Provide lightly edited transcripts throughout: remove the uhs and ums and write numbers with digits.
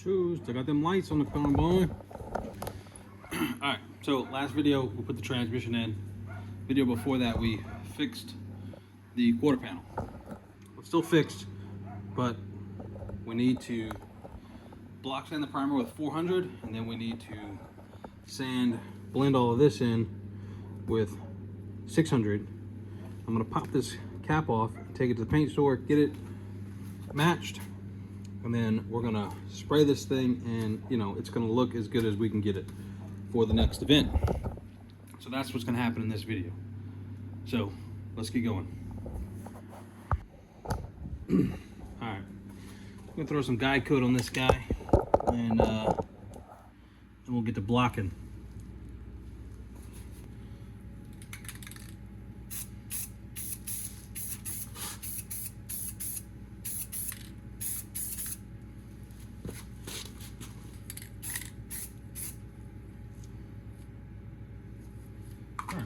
Choose. I got them lights on the corner, boy. Alright, so last video we put the transmission in. Video before that we fixed the quarter panel. It's still fixed, but we need to block sand the primer with 400, and then we need to blend all of this in with 600. I'm gonna pop this cap off, take it to the paint store, get it matched, and then we're gonna spray this thing, and it's gonna look as good as we can get it for the next event. So that's what's gonna happen in this video. So let's get going. All right, I'm gonna throw some guide coat on this guy, and we'll get to blocking.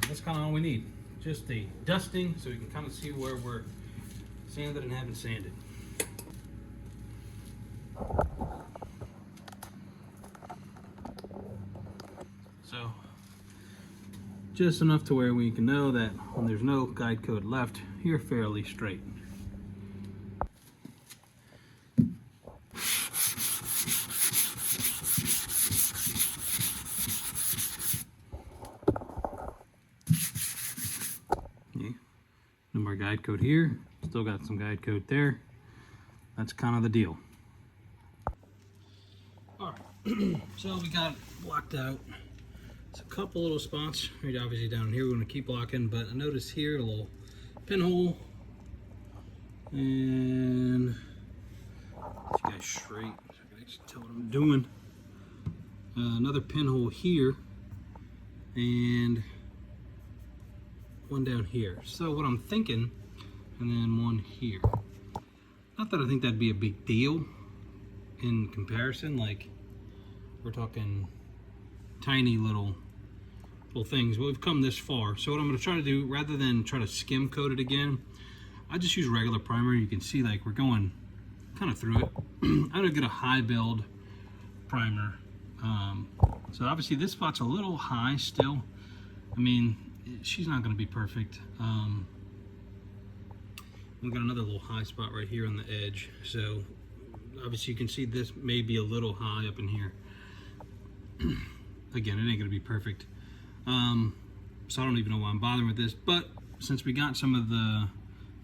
That's kind of all we need. Just the dusting so we can kind of see where we're sanded and haven't sanded. So just enough to where we can know that when there's no guide coat left, you're fairly straight. No more guide coat here, still got some guide coat there. That's kind of the deal. All right, so we got it blocked out. It's a couple little spots, right, obviously down here we're going to keep blocking, but I noticed here a little pinhole, and this guy's straight, so I can actually tell what I'm doing. Another pinhole here, and one down here. So what I'm thinking, and then one here. Not that I think that'd be a big deal in comparison, like we're talking tiny little things, but we've come this far. So what I'm going to try to do, rather than try to skim coat it again, I just use regular primer. You can see like we're going kind of through it. I'm going to get a high build primer. So obviously this spot's a little high still. I mean, she's not going to be perfect. We've got another little high spot right here on the edge, so obviously you can see this may be a little high up in here. Again, it ain't going to be perfect, so I don't even know why I'm bothering with this, but since we got some of the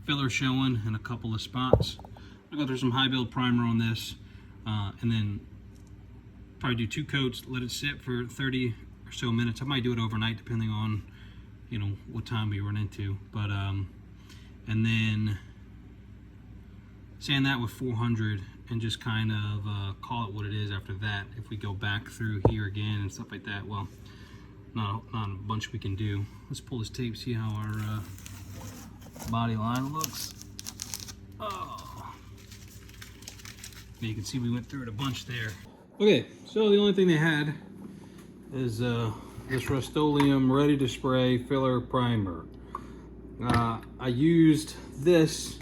filler showing in a couple of spots, I'm going to throw some high build primer on this, and then probably do 2 coats, let it sit for 30 or so minutes. I might do it overnight depending on what time we run into, but and then sand that with 400 and just kind of call it what it is after that. If we go back through here again and stuff like that, well, not a bunch we can do. Let's pull this tape, see how our body line looks. Oh, you can see we went through it a bunch there. Okay, so the only thing they had is this Rust-Oleum Ready to Spray Filler Primer. I used this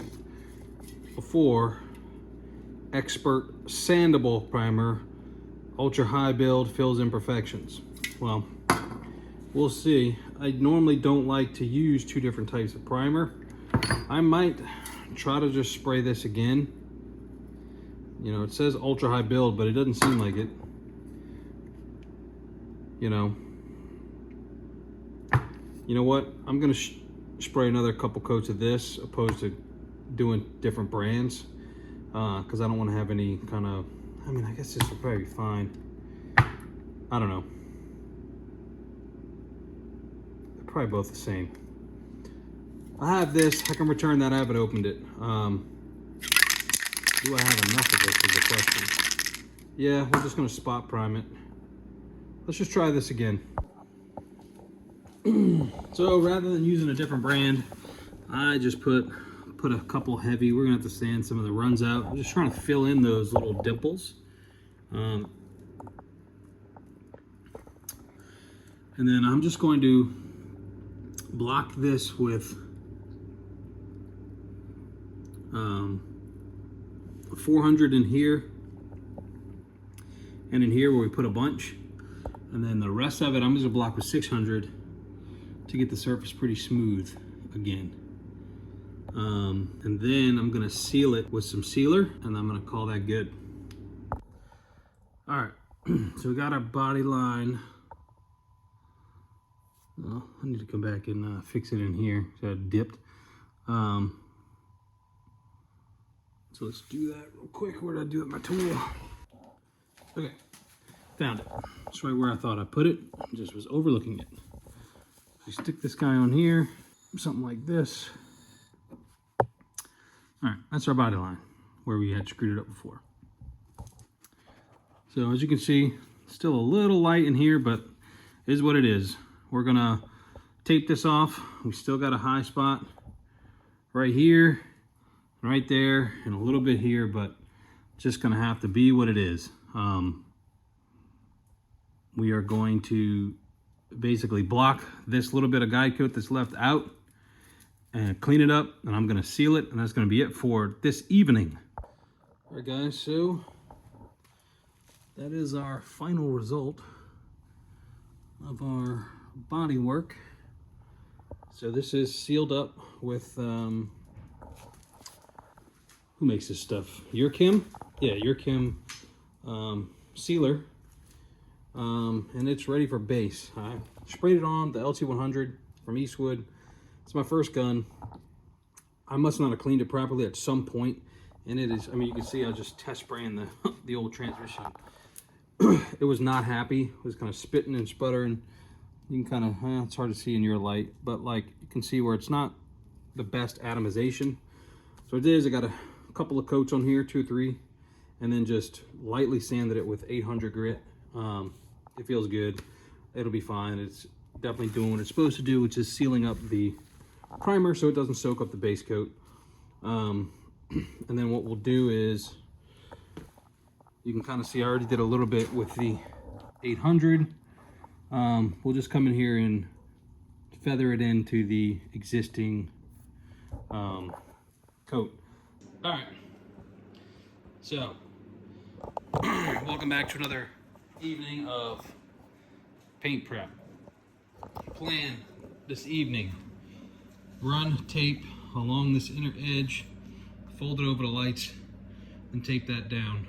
before, Expert Sandable Primer, Ultra High Build, Fills Imperfections. Well, we'll see. I normally don't like to use 2 different types of primer. I might try to just spray this again. It says Ultra High Build, but it doesn't seem like it. You know what? I'm gonna spray another couple coats of this opposed to doing different brands, because I don't want to have any kind of, I guess this will probably be fine. I don't know. They're probably both the same. I have this. I can return that. I haven't opened it. Do I have enough of this is the question. Yeah, we're just going to spot prime it. Let's just try this again. So rather than using a different brand, I just put a couple heavy. We're gonna have to sand some of the runs out. I'm just trying to fill in those little dimples. And then I'm just going to block this with 400 in here, and in here where we put a bunch. And then the rest of it, I'm just gonna block with 600 to get the surface pretty smooth again. And then I'm gonna seal it with some sealer, and I'm gonna call that good. All right, so we got our body line. Well, I need to come back and fix it in here, so I dipped. So let's do that real quick. Where did I do it with my tool? Okay, found it. It's right where I thought I put it. I just was overlooking it. We stick this guy on here, something like this. All right, that's our body line where we had screwed it up before. So as you can see, still a little light in here, but it is what it is. We're gonna tape this off. We still got a high spot right here, right there, and a little bit here, but just gonna have to be what it is. We are going to basically block this little bit of guide coat that's left out and clean it up, and I'm gonna seal it, and that's gonna be it for this evening. All right guys, so that is our final result of our body work. So this is sealed up with, who makes this stuff? Urkim? Yeah, Urkim sealer. And it's ready for base. I sprayed it on the LT100 from Eastwood. It's my first gun. I must not have cleaned it properly at some point, and it is, I mean, you can see I was just test spraying the old transmission. It was not happy. It was kind of spitting and sputtering. You can kind of, it's hard to see in your light, but like you can see where it's not the best atomization. So it is, I got a couple of coats on here, 2 or 3, and then just lightly sanded it with 800 grit. It feels good. It'll be fine. It's definitely doing what it's supposed to do, which is sealing up the primer so it doesn't soak up the base coat. And then what we'll do is, you can kind of see I already did a little bit with the 800. We'll just come in here and feather it into the existing coat. All right, so welcome back to another evening of paint prep. Plan this evening: run tape along this inner edge, fold it over the lights, and tape that down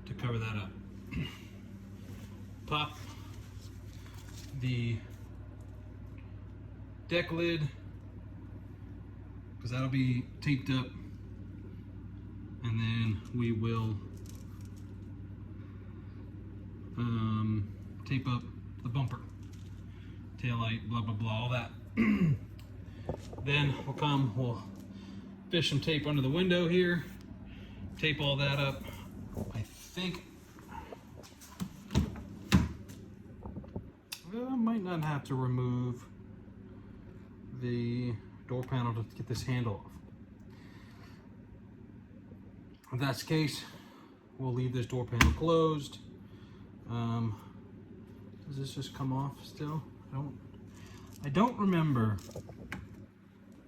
to cover that up. Pop the deck lid, because that'll be taped up, and then we will tape up the bumper, tail light, blah blah blah, all that. Then we'll fish some tape under the window here, tape all that up. I think I might not have to remove the door panel to get this handle off. If that's the case, we'll leave this door panel closed. Does this just come off still? I don't remember.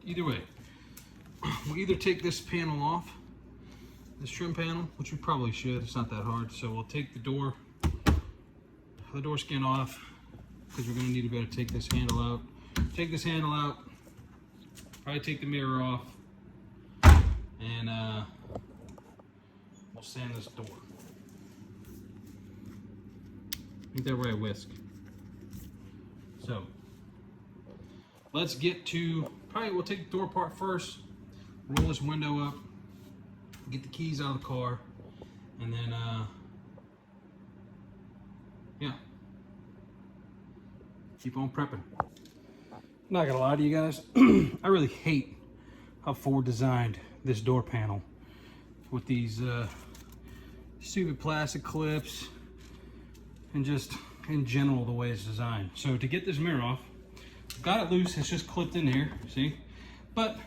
Either way, we'll either take this panel off, this trim panel, which we probably should. It's not that hard. So we'll take the door skin off, because we're going to need to be able to take this handle out. Take this handle out, probably take the mirror off, and we'll sand this door. Ain't that right, Whisk? So let's get to, probably we'll take the door apart first, roll this window up, get the keys out of the car, and then yeah, keep on prepping. Not gonna lie to you guys, I really hate how Ford designed this door panel with these stupid plastic clips, and just in general the way it's designed. So to get this mirror off, I've got it loose, it's just clipped in here, see? But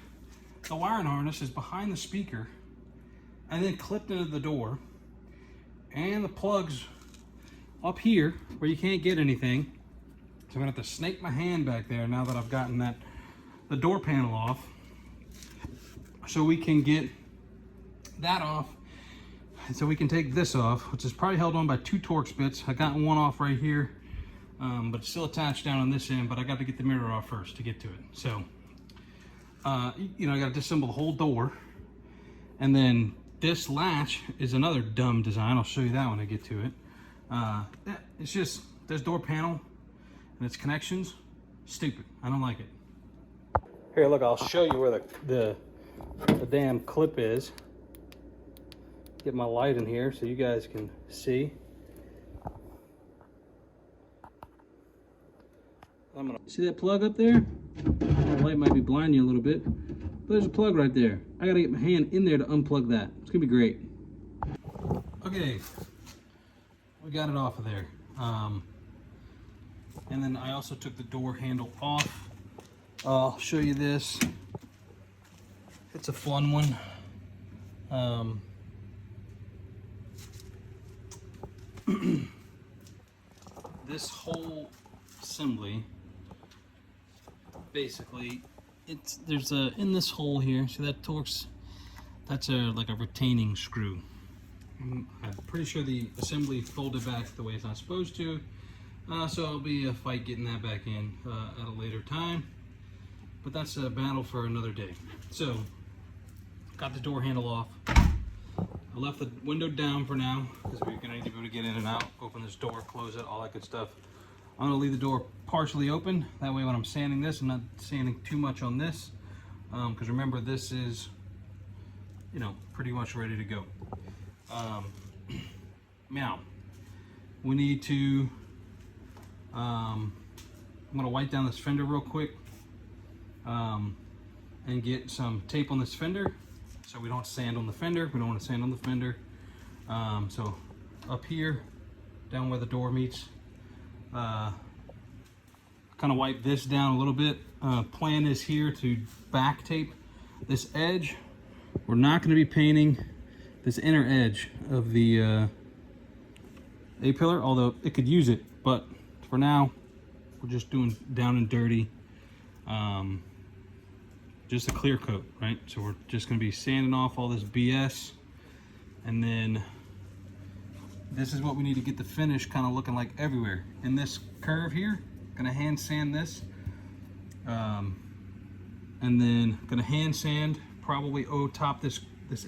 the wiring harness is behind the speaker and then clipped into the door, and the plug's up here where you can't get anything. So I'm gonna have to snake my hand back there now that I've gotten the door panel off, so we can get that off. so we can take this off, which is probably held on by 2 Torx bits. I got one off right here, but it's still attached down on this end, but I got to get the mirror off first to get to it. So, you know, I got to disassemble the whole door. And then this latch is another dumb design. I'll show you that when I get to it. It's just, this door panel and its connections, stupid. I don't like it. Here, look, I'll show you where the damn clip is. Get my light in here so you guys can see. See that plug up there? The light might be blinding you a little bit, but there's a plug right there. I gotta get my hand in there to unplug that. It's gonna be great. Okay, we got it off of there. And then I also took the door handle off. I'll show you this. It's a fun one. This whole assembly, basically, there's in this hole here. See that Torx? That's like a retaining screw. I'm pretty sure the assembly folded back the way it's not supposed to, so it'll be a fight getting that back in at a later time. But that's a battle for another day. So, got the door handle off. I left the window down for now because we're gonna need to be able to get in and out, open this door, close it, all that good stuff. I'm gonna leave the door partially open. That way when I'm sanding this, I'm not sanding too much on this. Because remember, this is, you know, pretty much ready to go. Now, we need to, I'm gonna wipe down this fender real quick and get some tape on this fender so we don't sand on the fender. We don't want to sand on the fender. So up here, down where the door meets, kind of wipe this down a little bit. Plan is here to back tape this edge. We're not going to be painting this inner edge of the A-pillar, although it could use it, but for now we're just doing down and dirty, just a clear coat, right? So we're just going to be sanding off all this BS, and then this is what we need to get the finish kind of looking like everywhere. In this curve here, going to hand sand this, and then going to hand sand probably top this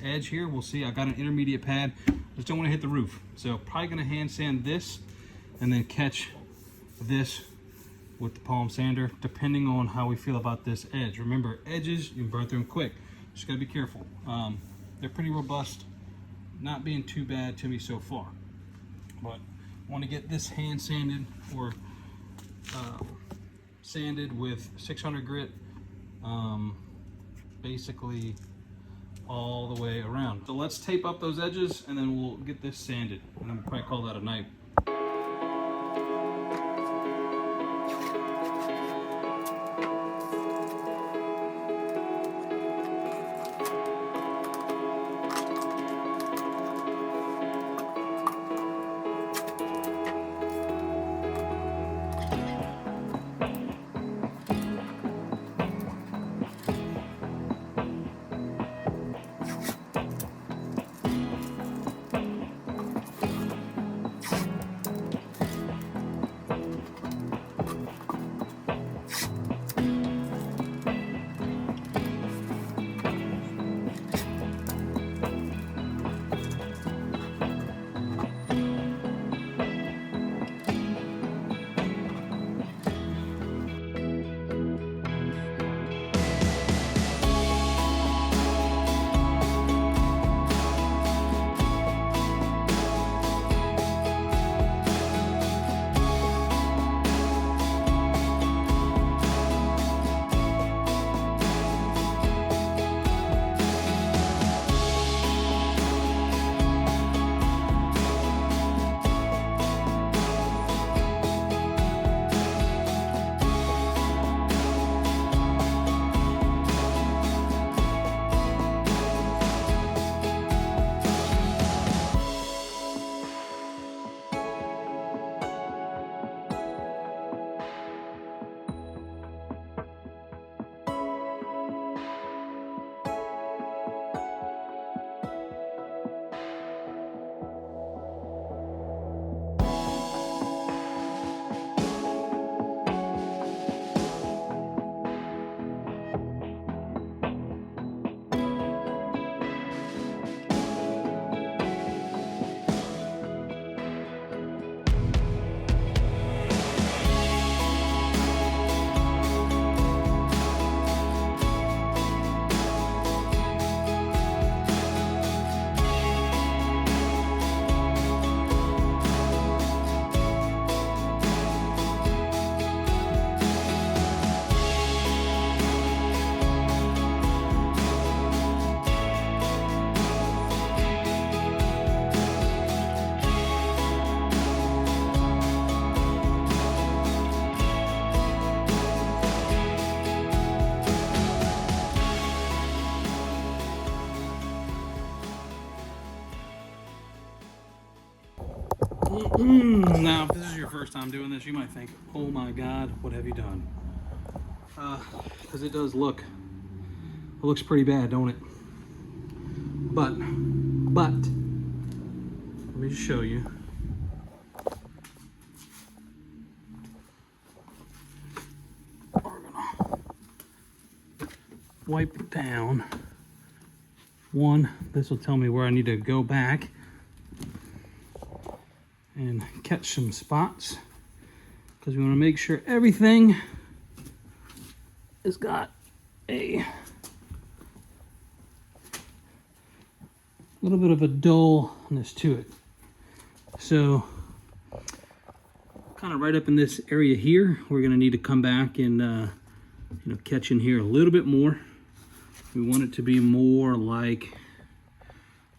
edge here. We'll see. I got an intermediate pad. Just don't want to hit the roof, so probably going to hand sand this and then catch this with the palm sander, depending on how we feel about this edge. Remember, edges, you can burn through them quick. Just gotta be careful. They're pretty robust, not being too bad to me so far. But I want to get this hand sanded or sanded with 600 grit, basically all the way around. So let's tape up those edges and then we'll get this sanded, and then we'll probably call that a night. Now, if this is your first time doing this, you might think, oh my God, what have you done? Because it does look, it looks pretty bad, don't it? But, let me just show you. We're gonna wipe it down. One, this will tell me where I need to go back and catch some spots, because we want to make sure everything has got a little bit of a dullness to it. So kind of right up in this area here, we're going to need to come back and catch in here a little bit more. We want it to be more like,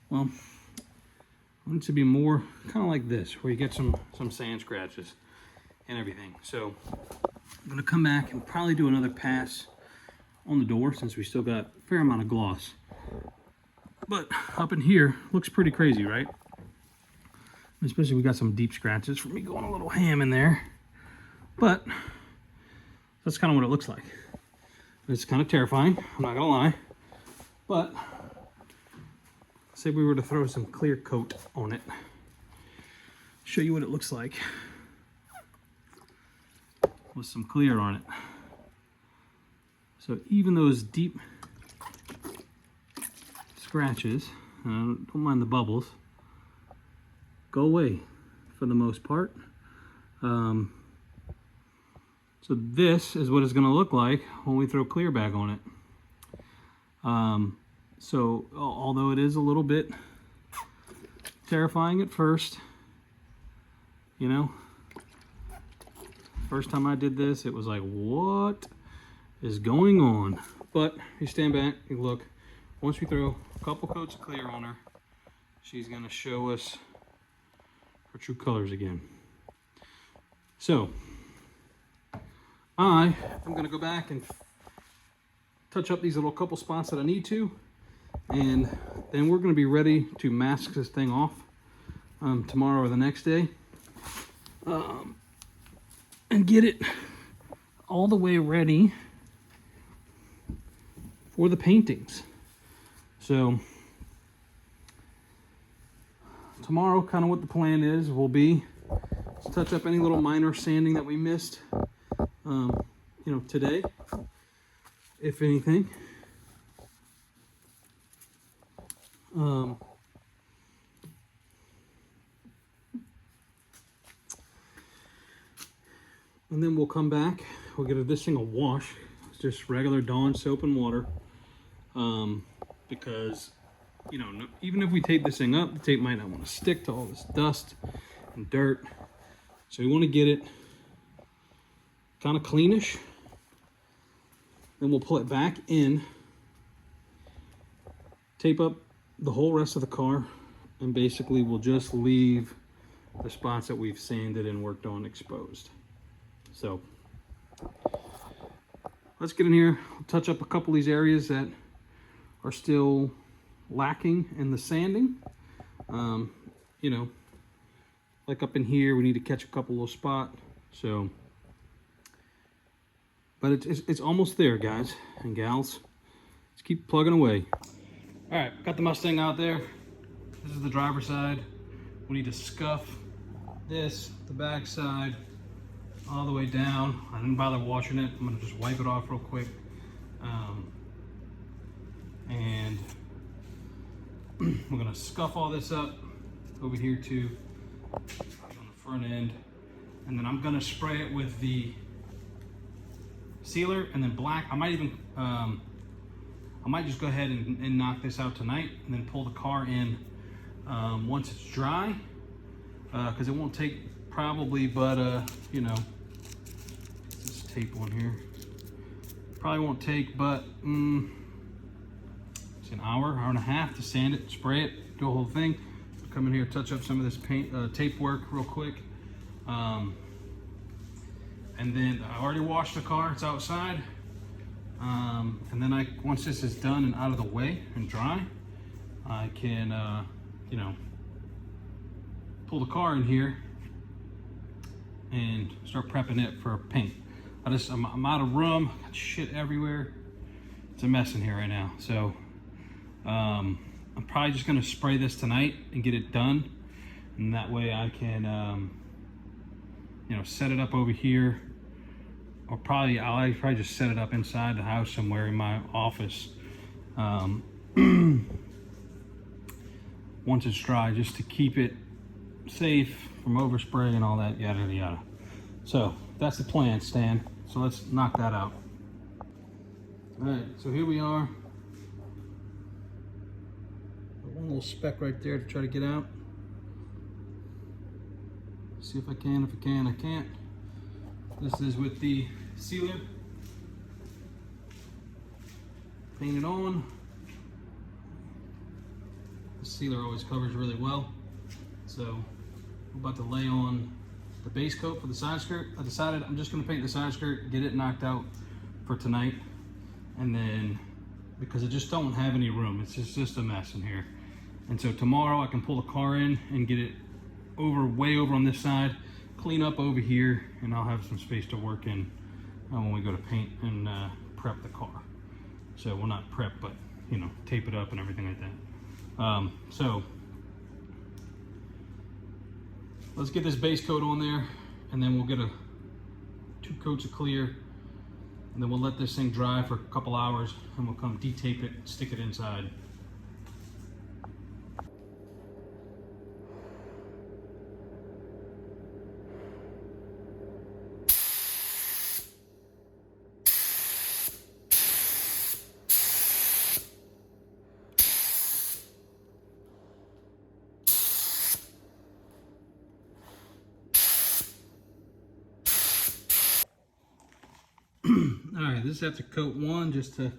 well, I want it to be more kind of like this, where you get some sand scratches and everything. So I'm gonna come back and probably do another pass on the door, since we still got a fair amount of gloss. But up in here, looks pretty crazy, right? Especially we got some deep scratches from me going a little ham in there. But that's kind of what it looks like. It's kind of terrifying, I'm not gonna lie. But say we were to throw some clear coat on it, show you what it looks like with some clear on it. So even those deep scratches, don't mind the bubbles, go away for the most part. So this is what it's going to look like when we throw clear back on it. So although it is a little bit terrifying at first, you know, first time I did this, it was like, what is going on? But you stand back, you look, once we throw a couple coats of clear on her, she's going to show us her true colors again. So I am going to go back and touch up these little couple spots that I need to, and then we're going to be ready to mask this thing off tomorrow or the next day, and get it all the way ready for the paintings. So tomorrow, kind of what the plan is, will be to touch up any little minor sanding that we missed today, if anything. And then we'll come back, we'll get this thing a wash. It's just regular Dawn soap and water, because even if we tape this thing up, the tape might not want to stick to all this dust and dirt. So we want to get it kind of cleanish. Then we'll pull it back in, tape up the whole rest of the car, and basically we'll just leave the spots that we've sanded and worked on exposed. So let's get in here, touch up a couple of these areas that are still lacking in the sanding. Like up in here, we need to catch a couple little spots. So, but it's almost there, guys and gals. Let's keep plugging away. All right, got the Mustang out there. This is the driver's side. We need to scuff this, the back side, all the way down. I didn't bother washing it. I'm gonna just wipe it off real quick. And we're gonna scuff all this up over here too, on the front end. And then I'm gonna spray it with the sealer and then black. I might even, I might just go ahead and knock this out tonight and then pull the car in once it's dry, because it won't take probably but this tape on here, probably won't take but it's an hour and a half to sand it, spray it, do a whole thing. Come in here, touch up some of this paint tape work real quick, and then I already washed the car, it's outside. And then once this is done and out of the way and dry, I can, pull the car in here and start prepping it for paint. I'm out of room, got shit everywhere. It's a mess in here right now. So I'm probably just gonna spray this tonight and get it done. And that way I can, you know, set it up over here. Or I'll probably just set it up inside the house somewhere in my office. Once it's dry, just to keep it safe from overspray and all that, yada yada yada. So that's the plan, Stan. So let's knock that out. All right, so here we are. One little speck right there to try to get out. See if I can. If I can, I can't. This is with the sealer. Paint it on. The sealer always covers really well. So I'm about to lay on the base coat for the side skirt. I decided I'm just gonna paint the side skirt, get it knocked out for tonight. And then, because I just don't have any room, it's just a mess in here. And so tomorrow I can pull the car in and get it way over on this side, clean up over here, and I'll have some space to work in when we go to paint and prep the car. So, well, not prep, but, you know, tape it up and everything like that. So let's get this base coat on there, and then we'll get 2 coats of clear, and then we'll let this thing dry for a couple hours, and we'll come de-tape it, stick it inside. All right, this is after coat 1, just to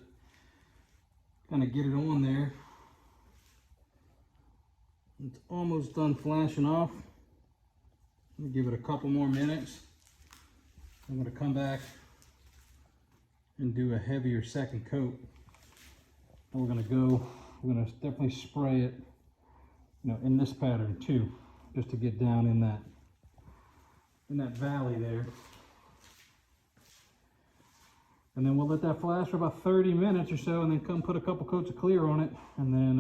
kind of get it on there. It's almost done flashing off. Let me give it a couple more minutes. I'm going to come back and do a heavier second coat. And we're going to definitely spray it, you know, in this pattern too, just to get down in that valley there. And then we'll let that flash for about 30 minutes or so, and then come put a couple coats of clear on it, and then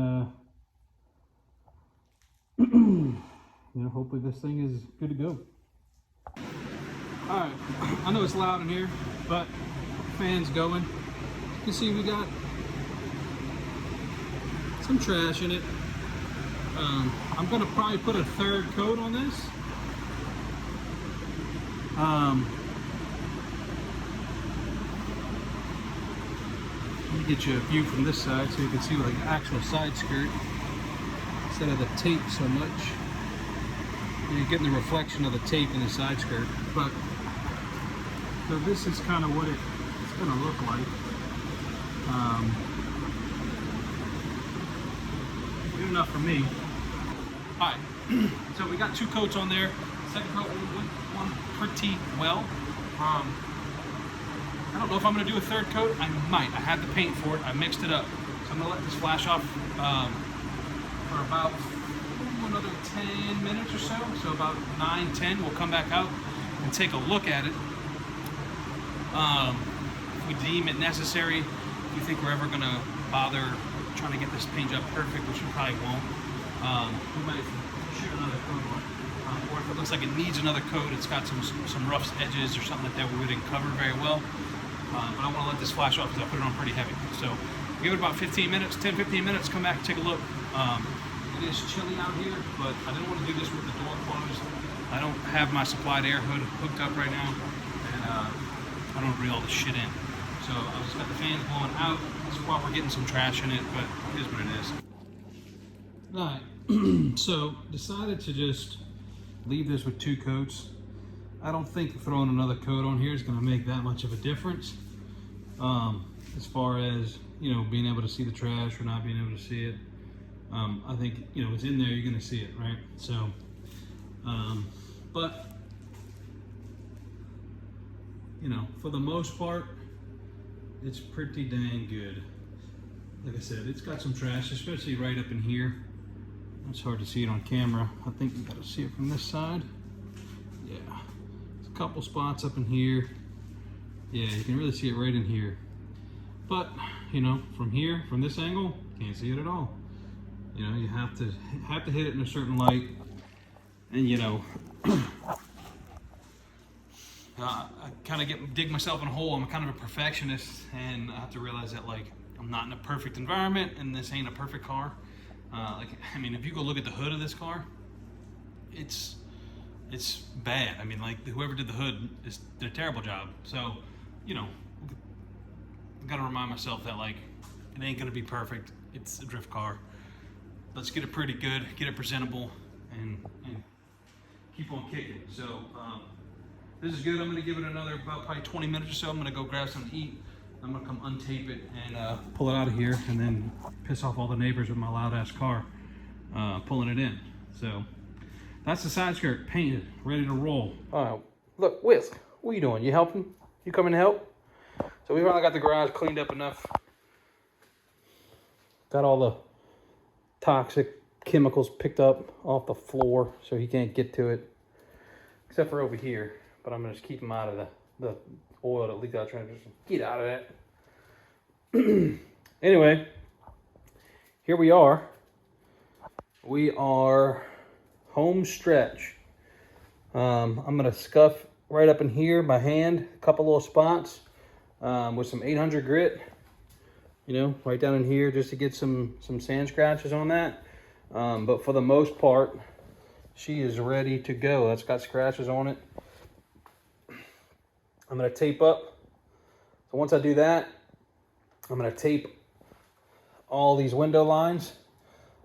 you know, hopefully this thing is good to go. All right, I know it's loud in here, but fan's going. You can see we got some trash in it. I'm gonna probably put a 3rd coat on this. Let me get you a view from this side so you can see like an actual side skirt instead of the tape so much. You're getting the reflection of the tape in the side skirt. But so this is kind of what it's going to look like. Good enough for me. All right, so we got 2 coats on there. Second coat went one pretty well. I don't know if I'm going to do a 3rd coat. I might. I had the paint for it. I mixed it up. So I'm going to let this flash off for about another 10 minutes or so. So about 9, 10, we'll come back out and take a look at it. If we deem it necessary, if we think we're ever going to bother trying to get this paint job perfect, which we probably won't, we might shoot another coat on it. Or if it looks like it needs another coat, it's got some rough edges or something like that we didn't cover very well. But I want to let this flash off because I put it on pretty heavy. So give it about 15 minutes, 10, 15 minutes, come back and take a look. It is chilly out here, but I didn't want to do this with the door closed. I don't have my supplied air hood hooked up right now, and I don't bring all the shit in. So I just got the fans blowing out. This is while we're getting some trash in it, but it is what it is. All right, so decided to just leave this with 2 coats. I don't think throwing another coat on here is going to make that much of a difference. As far as, you know, being able to see the trash or not being able to see it. I think, you know, it's in there, you're going to see it, right? So, but, you know, for the most part, it's pretty dang good. Like I said, it's got some trash, especially right up in here. It's hard to see it on camera. I think you got to see it from this side. Yeah. couple spots up in here. Yeah, you can really see it right in here. But, you know, from here, from this angle, can't see it at all. You know, you have to hit it in a certain light. And, you know, I kind of dig myself in a hole. I'm kind of a perfectionist, and I have to realize that, like, I'm not in a perfect environment, and this ain't a perfect car. Like, I mean, if you go look at the hood of this car, it's bad. I mean, like, whoever did the hood did a terrible job. So, you know, I gotta remind myself that, like, it ain't gonna be perfect. It's a drift car. Let's get it pretty good, get it presentable, and keep on kicking. So, this is good. I'm gonna give it another about probably 20 minutes or so. I'm gonna go grab something to eat. I'm gonna come untape it and pull it out of here, and then piss off all the neighbors with my loud ass car pulling it in. So that's the side skirt painted, ready to roll. Look, Whisk, what are you doing? You helping? You coming to help? So we finally got the garage cleaned up enough. Got all the toxic chemicals picked up off the floor so he can't get to it, except for over here. But I'm gonna just keep him out of the oil that leaked out of the transmission. Get out of that. Anyway, here we are. We are home stretch. I'm gonna scuff right up in here, my hand, a couple little spots with some 800 grit, you know, right down in here just to get some sand scratches on that. But for the most part, she is ready to go. That's got scratches on it. I'm gonna tape up. So once I do that, I'm gonna tape all these window lines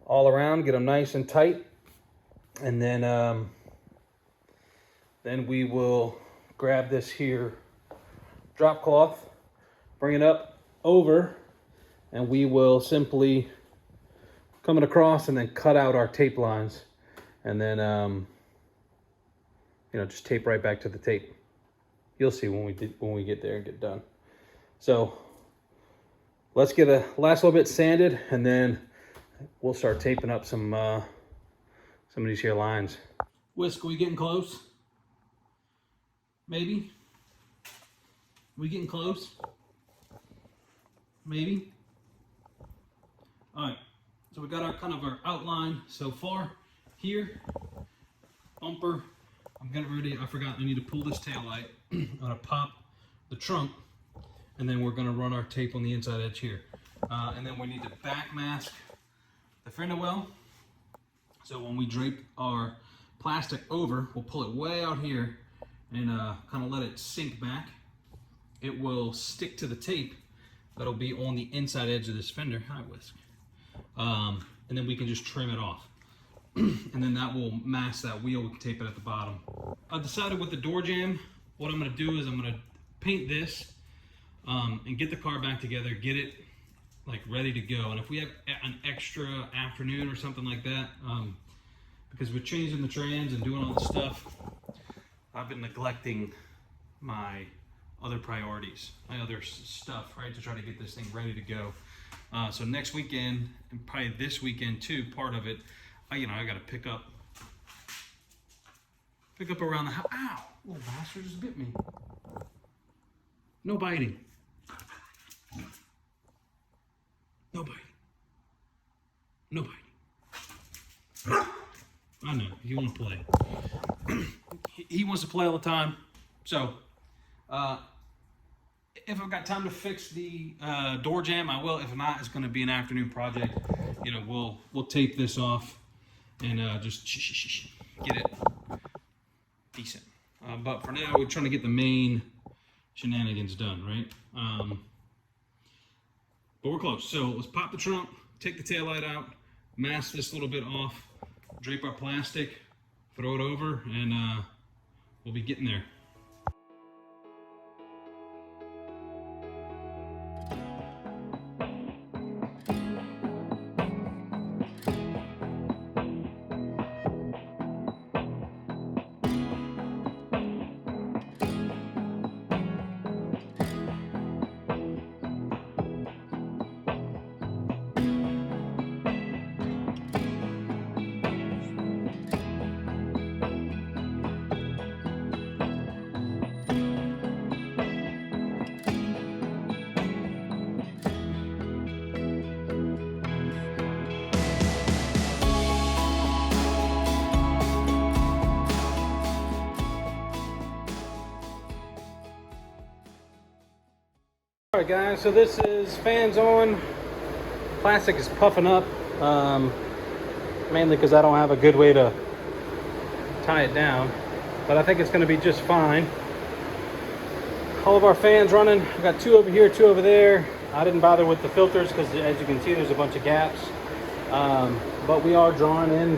all around, get them nice and tight. And then we will grab this here drop cloth, bring it up over, and we will simply come it across and then cut out our tape lines. And then, you know, just tape right back to the tape. You'll see when we get there and get done. So let's get a last little bit sanded, and then we'll start taping up some of these here lines. Whisk, are we getting close? Maybe? We getting close? Maybe? All right, so we got our kind of our outline so far here. Bumper. I'm getting ready. I forgot, I need to pull this tail light. I'm gonna pop the trunk, and then we're gonna run our tape on the inside edge here. And then we need to back mask the fender well. So when we drape our plastic over, we'll pull it way out here and kind of let it sink back. It will stick to the tape that'll be on the inside edge of this fender. Hi, Whisk. And then we can just trim it off. And then that will mask that wheel. We can tape it at the bottom. I decided with the door jamb, what I'm gonna do is I'm gonna paint this and get the car back together, get it like ready to go. And if we have an extra afternoon or something like that, because we're changing the trans and doing all the stuff, I've been neglecting my other priorities, my other stuff, right, to try to get this thing ready to go. So next weekend, and probably this weekend too, part of it, I got to pick up around the house. Ow! Little bastard just bit me. No biting. No biting. No biting. I know, you want to play. He wants to play all the time. So, if I've got time to fix the door jamb, I will. If not, it's going to be an afternoon project. You know, we'll tape this off and just get it decent. But for now, we're trying to get the main shenanigans done, right? But we're close. So let's pop the trunk, take the taillight out, mask this a little bit off, drape our plastic, throw it over, and we'll be getting there. Alright guys, so this is fans on. Plastic is puffing up, mainly because I don't have a good way to tie it down, but I think it's going to be just fine. All of our fans running. I've got 2 over here, 2 over there. I didn't bother with the filters because as you can see there's a bunch of gaps, but we are drawing in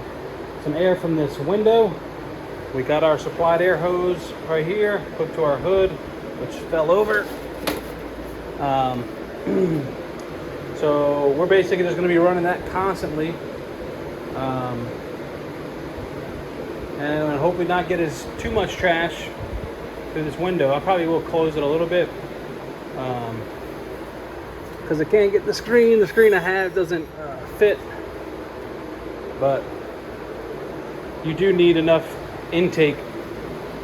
some air from this window. We got our supplied air hose right here hooked to our hood, which fell over. So we're basically just going to be running that constantly, and hopefully not get too much trash through this window. I probably will close it a little bit because I can't get the screen. The screen I have doesn't fit, but you do need enough intake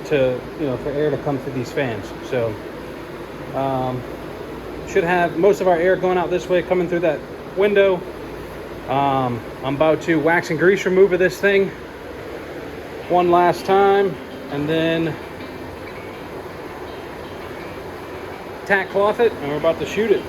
to, for air to come through these fans. So should have most of our air going out this way, coming through that window. I'm about to wax and grease remove of this thing one last time, and then tack cloth it, and we're about to shoot it.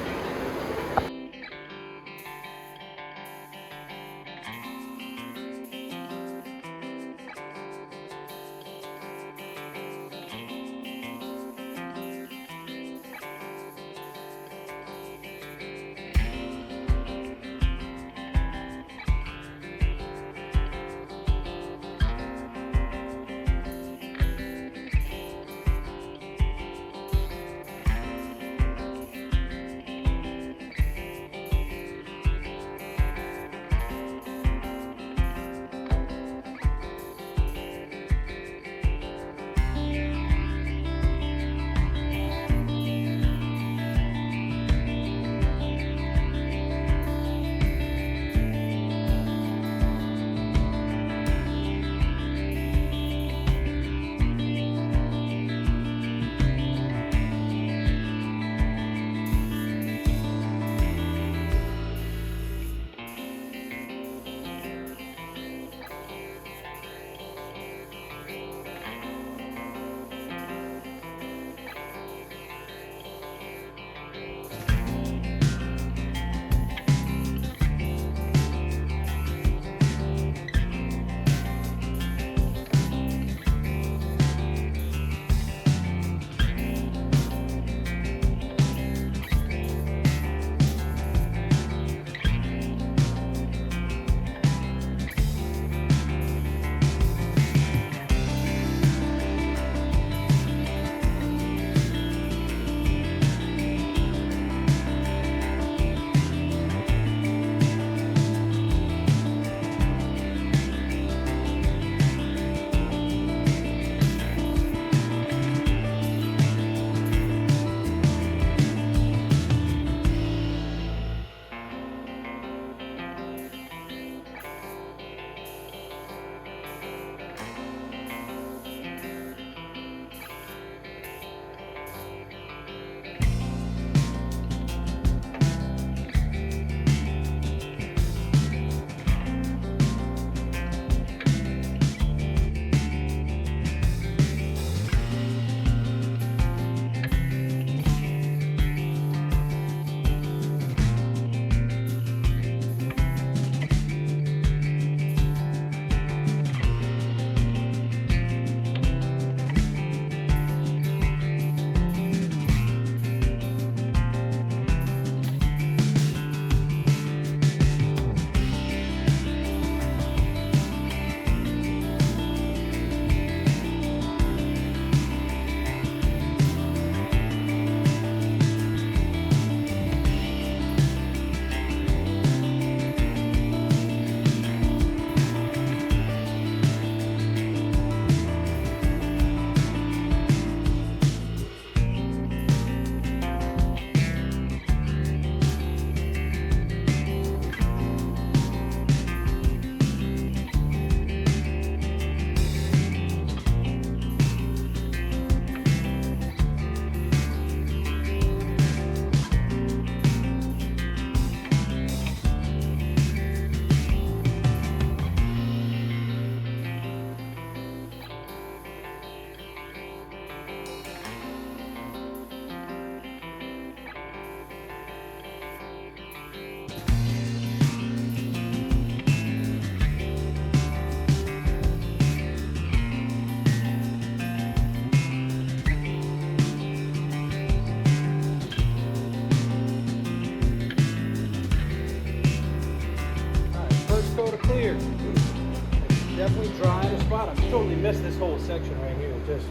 definitely dry in the spot. I totally missed this whole section right here. Just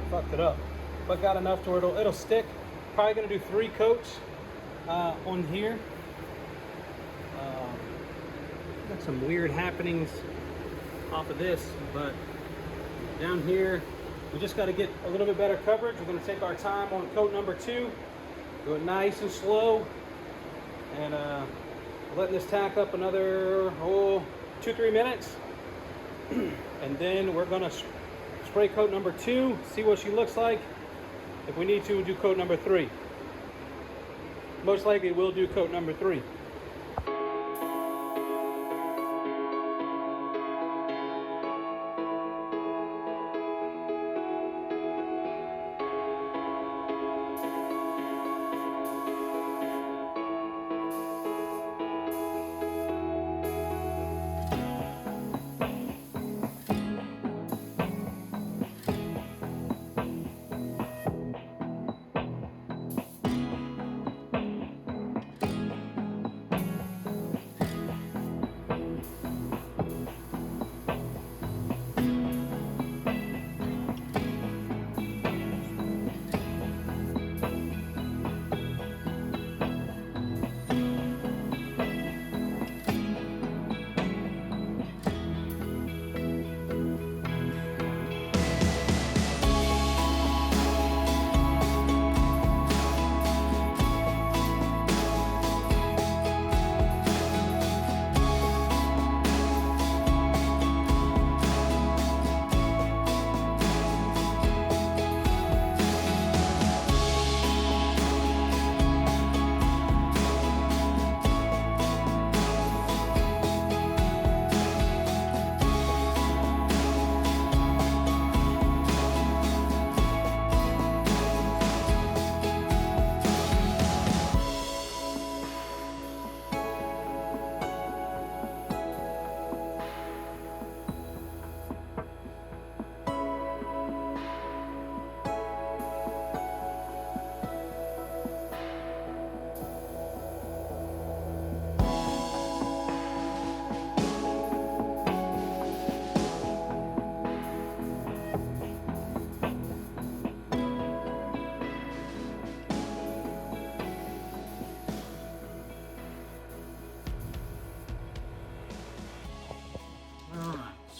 fucked it up. But got enough to where it'll stick. Probably gonna do 3 coats on here. Got some weird happenings off of this, but down here we just got to get a little bit better coverage. We're going to take our time on coat number 2, do it nice and slow, and letting this tack up another 2-3 minutes, and then we're going to spray coat number 2, see what she looks like. If we need to, we'll do coat number 3. Most likely we'll do coat number 3.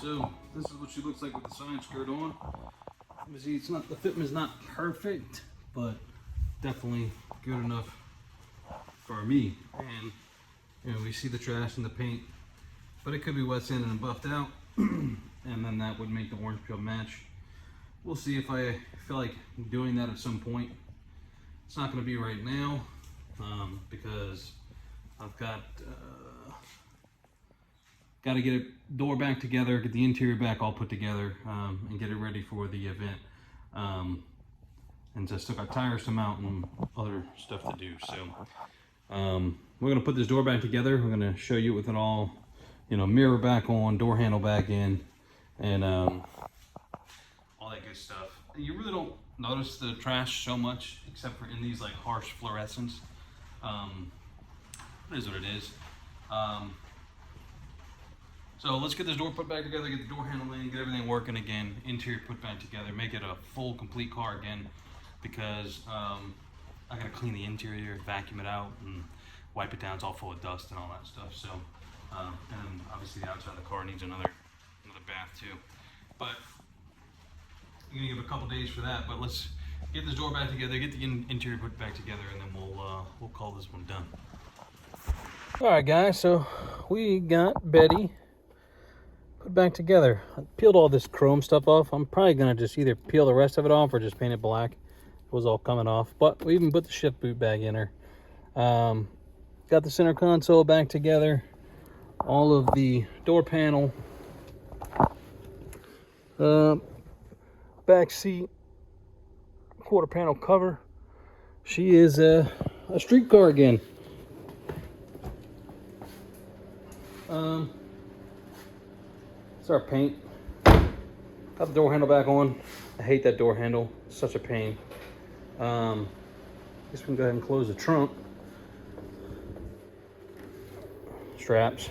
So this is what she looks like with the side skirt on. Obviously, it's not, the fitment is not perfect, but definitely good enough for me. And you know, we see the trash in the paint, but it could be wet sanded and buffed out, and then that would make the orange peel match. We'll see if I feel like doing that at some point. It's not going to be right now because I've got to get a door back together, get the interior back all put together, and get it ready for the event. And just still got tires to mount and other stuff to do. So we're gonna put this door back together. We're gonna show you with it all, you know, mirror back on, door handle back in, and all that good stuff. You really don't notice the trash so much, except for in these like harsh fluorescents. It is what it is. So let's get this door put back together, get the door handle in, get everything working again, interior put back together, make it a full, complete car again, because I gotta clean the interior, vacuum it out, and wipe it down. It's all full of dust and all that stuff. So, and obviously the outside of the car needs another bath too. But I'm gonna give it a couple days for that. But let's get this door back together, get the interior put back together, and then we'll call this one done. All right, guys. So we got Betty put back together. I peeled all this chrome stuff off. I'm probably gonna just either peel the rest of it off or just paint it black. It was all coming off, but we even put the shift boot back in her. Got the center console back together, all of the door panel, back seat, quarter panel cover. She is a street car again. It's our paint. Got the door handle back on. I hate that door handle. It's such a pain. Guess we can go ahead and close the trunk. Straps.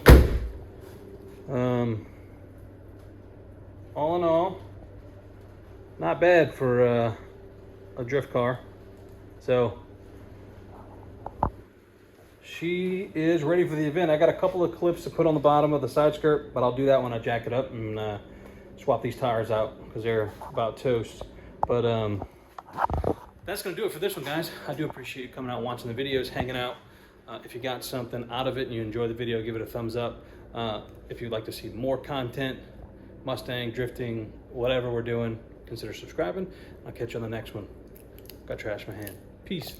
all in all, not bad for a drift car. So she is ready for the event. I got a couple of clips to put on the bottom of the side skirt, but I'll do that when I jack it up and swap these tires out because they're about toast. But that's gonna do it for this one, guys. I do appreciate you coming out, watching the videos, hanging out. If you got something out of it and you enjoy the video, give it a thumbs up. If you'd like to see more content, Mustang, drifting, whatever we're doing, consider subscribing. I'll catch you on the next one. Got trash in my hand. Peace.